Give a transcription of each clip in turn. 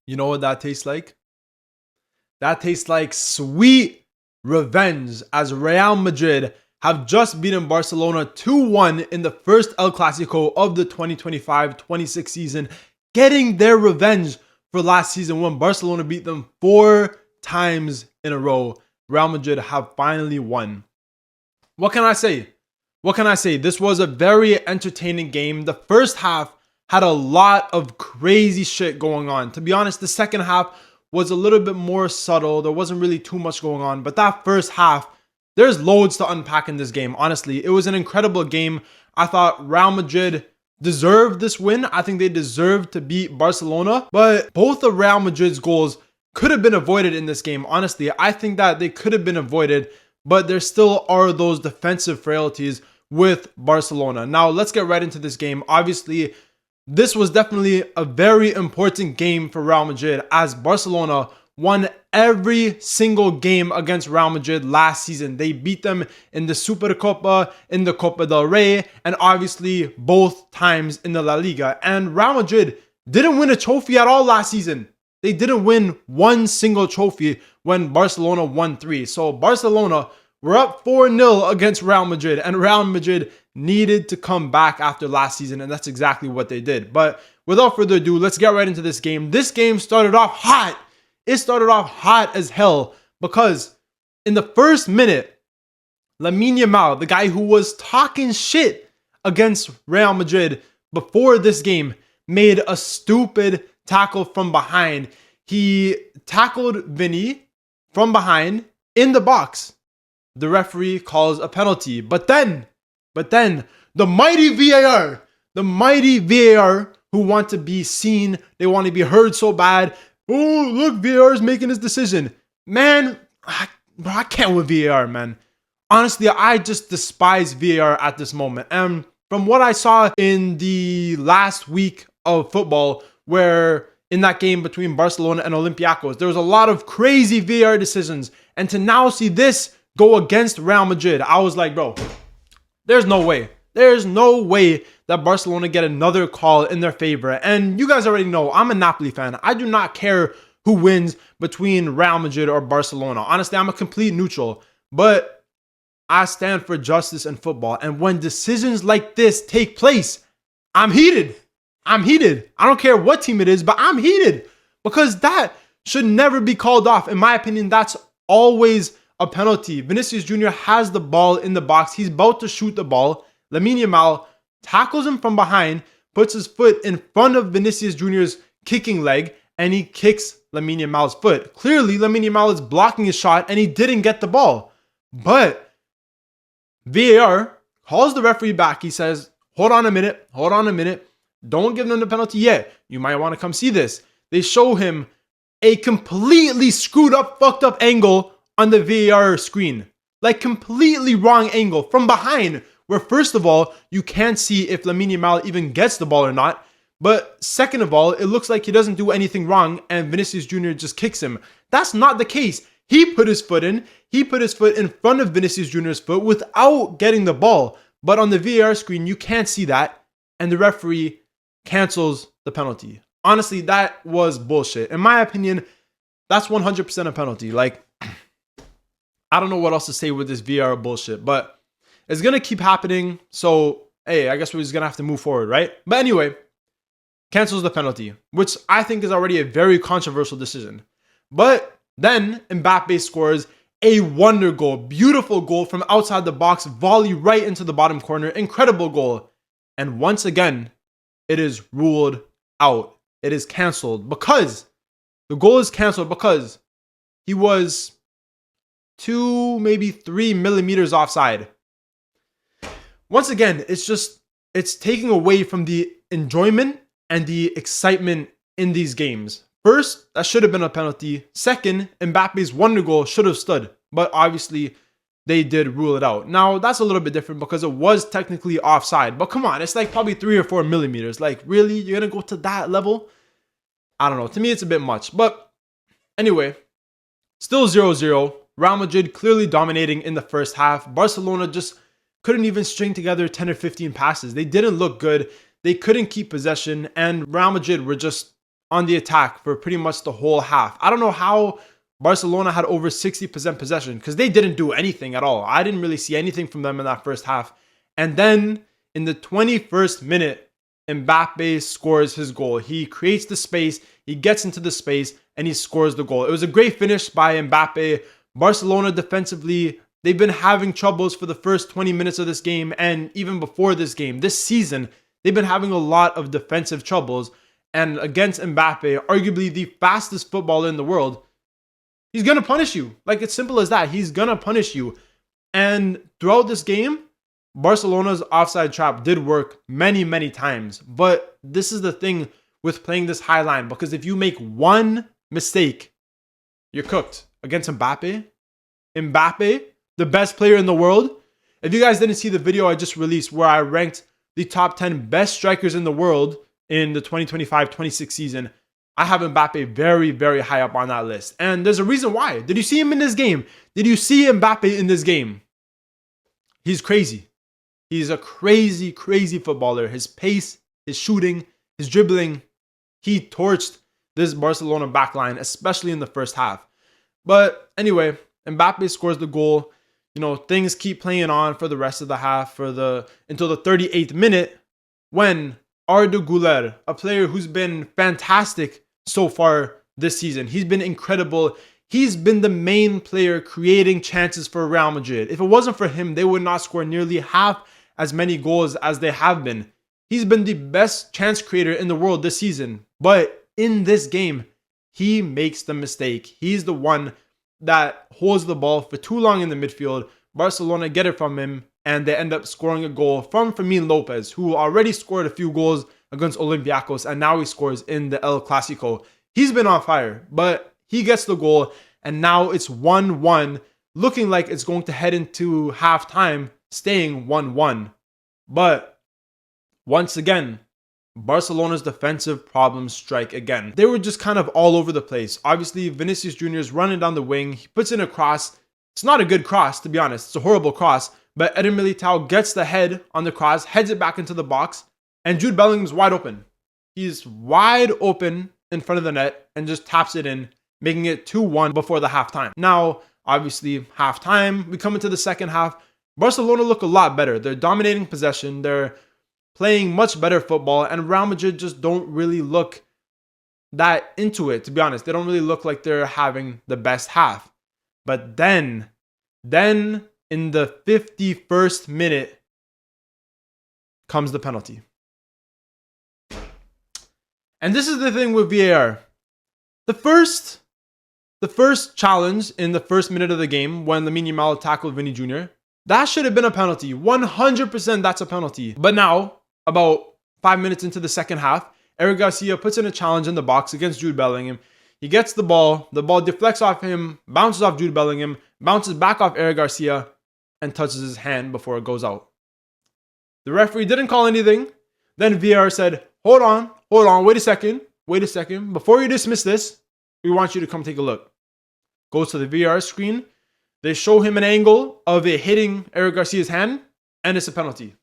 You know what that tastes like? That tastes like sweet revenge, as Real Madrid have just beaten Barcelona 2-1 in the first El Clásico of the 2025-26 season, getting their revenge for last season when Barcelona beat them 4 times in a row. Real Madrid have finally won. What can I say? This was a very entertaining game. The first half had a lot of crazy shit going on. To be honest, the second half was a little bit more subtle. There wasn't really too much going on. But that first half, there's loads to unpack in this game. Honestly, it was an incredible game. I thought Real Madrid deserved this win. I think they deserved to beat Barcelona. But both of Real Madrid's goals could have been avoided in this game. Honestly, I think that they could have been avoided. But there still are those defensive frailties with Barcelona. Now, let's get right into this game. Obviously, this was definitely a very important game for Real Madrid, as Barcelona won every single game against Real Madrid last season. They beat them in the Supercopa, in the Copa del Rey, and obviously both times in the La Liga. And Real Madrid didn't win a trophy at all last season. They didn't win one single trophy when Barcelona won 3. So Barcelona were up 4-0 against Real Madrid, and Real Madrid needed to come back after last season, and that's exactly what they did. But without further ado, let's get right into this game. This game started off hot. It started off hot as hell because in the first minute, Lamine Yamal, the guy who was talking shit against Real Madrid before this game, made a stupid tackle from behind. He tackled Vinny from behind in the box. The referee calls a penalty. But then the mighty VAR who want to be seen, they want to be heard so bad. Oh, look, VAR is making his decision. Man, I can't with VAR, man. Honestly, I just despise VAR at this moment. And from what I saw in the last week of football, where in that game between Barcelona and Olympiacos, there was a lot of crazy VAR decisions. And to now see this go against Real Madrid, I was like, bro, there's no way. There's no way that Barcelona get another call in their favor. And you guys already know, I'm a Napoli fan. I do not care who wins between Real Madrid or Barcelona. Honestly, I'm a complete neutral. But I stand for justice in football. And when decisions like this take place, I'm heated. I don't care what team it is, but I'm heated. Because that should never be called off. In my opinion, that's always a penalty. Vinicius Jr. has the ball in the box. He's about to shoot the ball. Lamine Yamal tackles him from behind, puts his foot in front of Vinicius Jr.'s kicking leg, and he kicks Lamine Yamal's foot. Clearly, Lamine Yamal is blocking his shot, and he didn't get the ball. But VAR calls the referee back. He says, hold on a minute. Don't give them the penalty yet. You might want to come see this. They show him a completely screwed up, fucked up angle on the VAR screen. Like completely wrong angle from behind, where first of all, you can't see if Lamine Yamal even gets the ball or not. But second of all, it looks like he doesn't do anything wrong and Vinicius Jr. just kicks him. That's not the case. He put his foot in. He put his foot in front of Vinicius Jr.'s foot without getting the ball. But on the VAR screen, you can't see that. And the referee cancels the penalty. Honestly, that was bullshit. In my opinion, that's 100% a penalty. Like, I don't know what else to say with this VAR bullshit, but it's going to keep happening. So, hey, I guess we're just going to have to move forward, right? But anyway, cancels the penalty, which I think is already a very controversial decision. But then Mbappé scores a wonder goal, beautiful goal from outside the box, volley right into the bottom corner, incredible goal. And once again, it is ruled out. It is canceled because the goal is canceled because he was 2, maybe 3 millimeters offside. Once again, it's taking away from the enjoyment and the excitement in these games. First, that should have been a penalty. Second, Mbappe's wonder goal should have stood, but obviously they did rule it out. Now, that's a little bit different because it was technically offside, but come on, it's like probably 3 or 4 millimeters. Like, really? You're going to go to that level? I don't know. To me, it's a bit much. But anyway, still 0-0. Real Madrid clearly dominating in the first half. Barcelona just couldn't even string together 10 or 15 passes. They didn't look good. They couldn't keep possession. And Real Madrid were just on the attack for pretty much the whole half. I don't know how Barcelona had over 60% possession because they didn't do anything at all. I didn't really see anything from them in that first half. And then in the 21st minute, Mbappé scores his goal. He creates the space, he gets into the space, and he scores the goal. It was a great finish by Mbappé. Barcelona defensively, they've been having troubles for the first 20 minutes of this game, and even before this game. This season, they've been having a lot of defensive troubles. And against Mbappé, arguably the fastest footballer in the world, he's going to punish you. Like, it's simple as that. He's going to punish you. And throughout this game, Barcelona's offside trap did work many, many times. But this is the thing with playing this high line, because if you make one mistake, you're cooked. Against Mbappé, the best player in the world. If you guys didn't see the video I just released where I ranked the top 10 best strikers in the world in the 2025-26 season, I have Mbappé very, very high up on that list. And there's a reason why. Did you see him in this game? Did you see Mbappé in this game? He's crazy. He's a crazy, crazy footballer. His pace, his shooting, his dribbling, he torched this Barcelona backline, especially in the first half. But anyway, Mbappé scores the goal. You know, things keep playing on for the rest of the half until the 38th minute when Arda Güler, a player who's been fantastic so far this season. He's been incredible. He's been the main player creating chances for Real Madrid. If it wasn't for him, they would not score nearly half as many goals as they have been. He's been the best chance creator in the world this season. But in this game, he makes the mistake. He's the one that holds the ball for too long in the midfield. Barcelona get it from him, and they end up scoring a goal from Fermin Lopez, who already scored a few goals against Olympiacos, and now he scores in the El Clásico. He's been on fire, but he gets the goal, and now it's 1-1, looking like it's going to head into halftime, staying 1-1. But once again, Barcelona's defensive problems strike again. They were just kind of all over the place. Obviously, Vinicius Jr. is running down the wing. He puts in a cross. It's not a good cross, to be honest. It's a horrible cross. But Eder Militao gets the head on the cross, heads it back into the box, and Jude Bellingham's wide open. He's wide open in front of the net and just taps it in, making it 2-1 before the halftime. Now, obviously, halftime, we come into the second half. Barcelona look a lot better. They're dominating possession. They're playing much better football, and Real Madrid just don't really look that into it, to be honest. They don't really look like they're having the best half. But then in the 51st minute comes the penalty. And this is the thing with VAR. The first challenge in the first minute of the game when Lamine Yamal tackled Vinny Jr., that should have been a penalty. 100% that's a penalty. But now, about 5 minutes into the second half, Eric Garcia puts in a challenge in the box against Jude Bellingham. He gets the ball deflects off him, bounces off Jude Bellingham, bounces back off Eric Garcia, and touches his hand before it goes out. The referee didn't call anything. Then VAR said, hold on, wait a second. Before you dismiss this, we want you to come take a look. Goes to the VAR screen. They show him an angle of it hitting Eric Garcia's hand, and it's a penalty.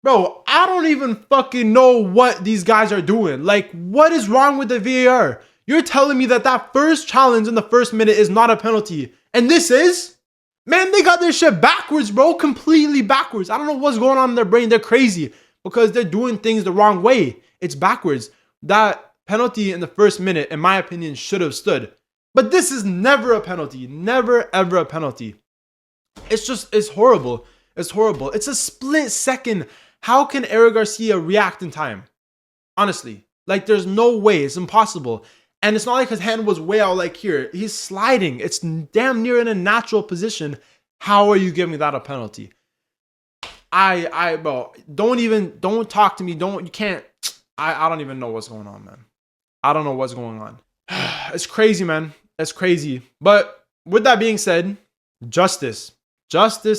Bro, I don't even fucking know what these guys are doing. Like, what is wrong with the VAR? You're telling me that first challenge in the first minute is not a penalty, and this is? Man, they got their shit backwards, bro. Completely backwards. I don't know what's going on in their brain. They're crazy because they're doing things the wrong way. It's backwards. That penalty in the first minute, in my opinion, should have stood. But this is never a penalty. Never, ever a penalty. It's horrible. It's horrible. It's a split second. How can Eric Garcia react in time? Honestly. Like, there's no way. It's impossible. And it's not like his hand was way out like here. He's sliding. It's damn near in a natural position. How are you giving that a penalty? Bro, don't talk to me. I don't even know what's going on, man. I don't know what's going on. It's crazy, man. It's crazy. But with that being said, justice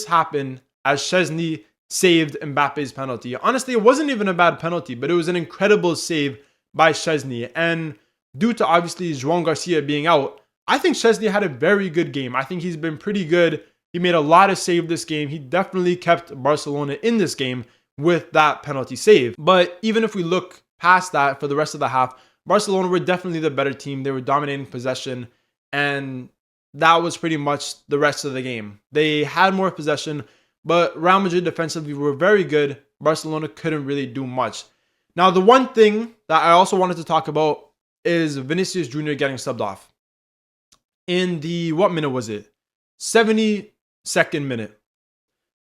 happened as Szczęsny saved Mbappe's penalty. Honestly, it wasn't even a bad penalty, but it was an incredible save by Szczęsny. And due to obviously João Garcia being out, I think Szczęsny had a very good game. I think he's been pretty good. He made a lot of saves this game. He definitely kept Barcelona in this game with that penalty save. But even if we look past that for the rest of the half, Barcelona were definitely the better team. They were dominating possession, and that was pretty much the rest of the game. They had more possession, but Real Madrid defensively were very good. Barcelona couldn't really do much. Now, the one thing that I also wanted to talk about is Vinicius Jr. getting subbed off. In the, what minute was it? 72nd minute.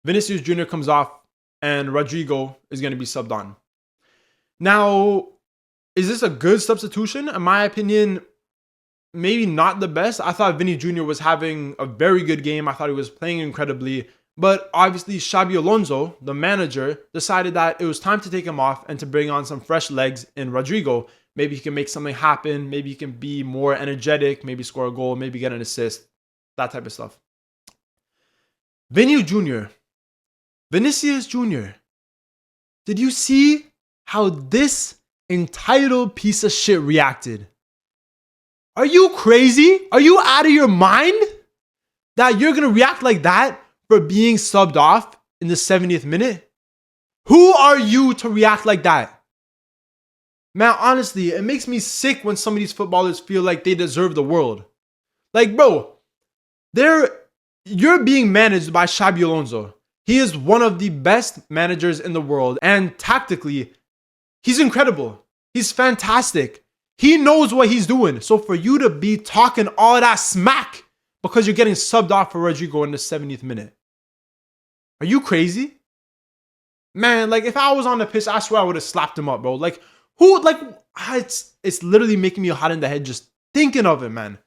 Vinicius Jr. comes off and Rodrigo is going to be subbed on. Now, is this a good substitution? In my opinion, maybe not the best. I thought Vinny Jr. was having a very good game. I thought he was playing incredibly. But obviously, Xabi Alonso, the manager, decided that it was time to take him off and to bring on some fresh legs in Rodrigo. Maybe he can make something happen. Maybe he can be more energetic. Maybe score a goal. Maybe get an assist. That type of stuff. Vinicius Jr. Did you see how this entitled piece of shit reacted? Are you crazy? Are you out of your mind? That you're going to react like that for being subbed off in the 70th minute? Who are you to react like that? Man, honestly, it makes me sick when some of these footballers feel like they deserve the world. Like, bro, you're being managed by Xabi Alonso. He is one of the best managers in the world. And tactically, he's incredible. He's fantastic. He knows what he's doing. So for you to be talking all that smack because you're getting subbed off for Rodrigo in the 70th minute. Are you crazy? Man, like if I was on the pitch, I swear I would have slapped him up, bro. Like who, like it's literally making me hot in the head just thinking of it, man.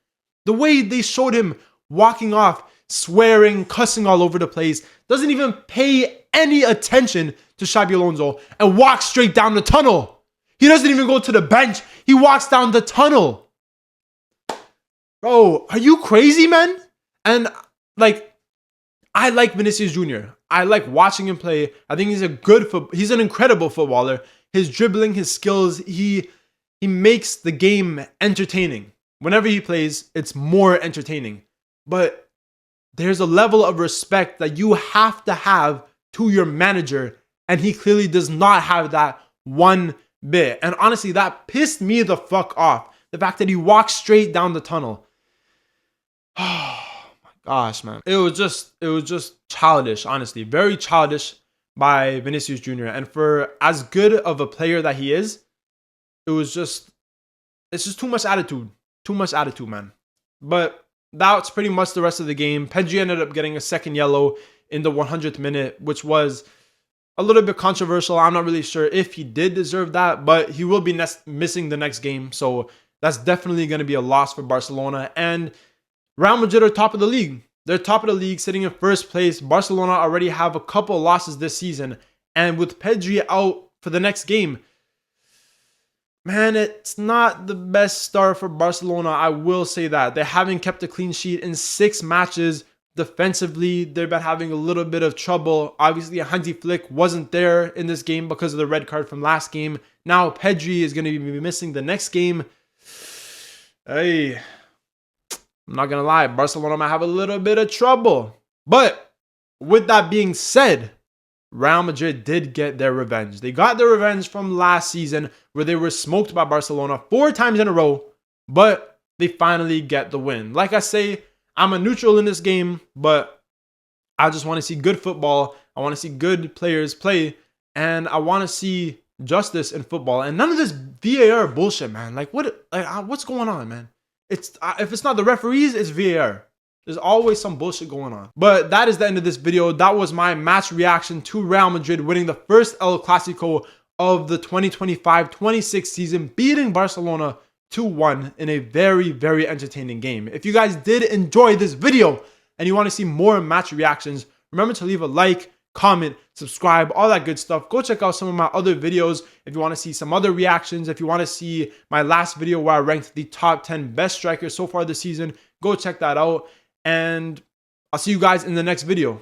The way they showed him walking off, swearing, cussing all over the place, doesn't even pay any attention to Xabi Alonso and walks straight down the tunnel. He doesn't even go to the bench. He walks down the tunnel. Bro, are you crazy, man? And like, I like Vinicius Jr. I like watching him play. I think he's an incredible footballer. His dribbling, his skills, he makes the game entertaining. Whenever he plays, it's more entertaining. But there's a level of respect that you have to have to your manager, and he clearly does not have that one bit. And honestly, that pissed me the fuck off. The fact that he walked straight down the tunnel. Oh my gosh, man. It was just childish, honestly. Very childish by Vinicius Jr. And for as good of a player that he is, it's just too much attitude. Too much attitude, man. But that's pretty much the rest of the game. Pedri ended up getting a second yellow in the 100th minute, which was a little bit controversial. I'm not really sure if he did deserve that, but he will be missing the next game. So that's definitely going to be a loss for Barcelona. And Real Madrid are top of the league. They're top of the league, sitting in first place. Barcelona already have a couple losses this season. And with Pedri out for the next game, man, it's not the best start for Barcelona. I will say that. They haven't kept a clean sheet in 6 matches. Defensively, they've been having a little bit of trouble. Obviously, Hansi Flick wasn't there in this game because of the red card from last game. Now, Pedri is going to be missing the next game. Hey, I'm not going to lie. Barcelona might have a little bit of trouble. But with that being said, Real Madrid did get their revenge. They got their revenge from last season where they were smoked by Barcelona 4 times in a row, but they finally get the win. Like I say, I'm a neutral in this game, but I just want to see good football. I want to see good players play, and I want to see justice in football. And none of this VAR bullshit, man. Like what's going on, man? If it's not the referees, it's VAR. There's always some bullshit going on. But that is the end of this video. That was my match reaction to Real Madrid winning the first El Clásico of the 2025-26 season, beating Barcelona 2-1 in a very, very entertaining game. If you guys did enjoy this video and you want to see more match reactions, remember to leave a like, comment, subscribe, all that good stuff. Go check out some of my other videos if you want to see some other reactions. If you want to see my last video where I ranked the top 10 best strikers so far this season, go check that out. And I'll see you guys in the next video.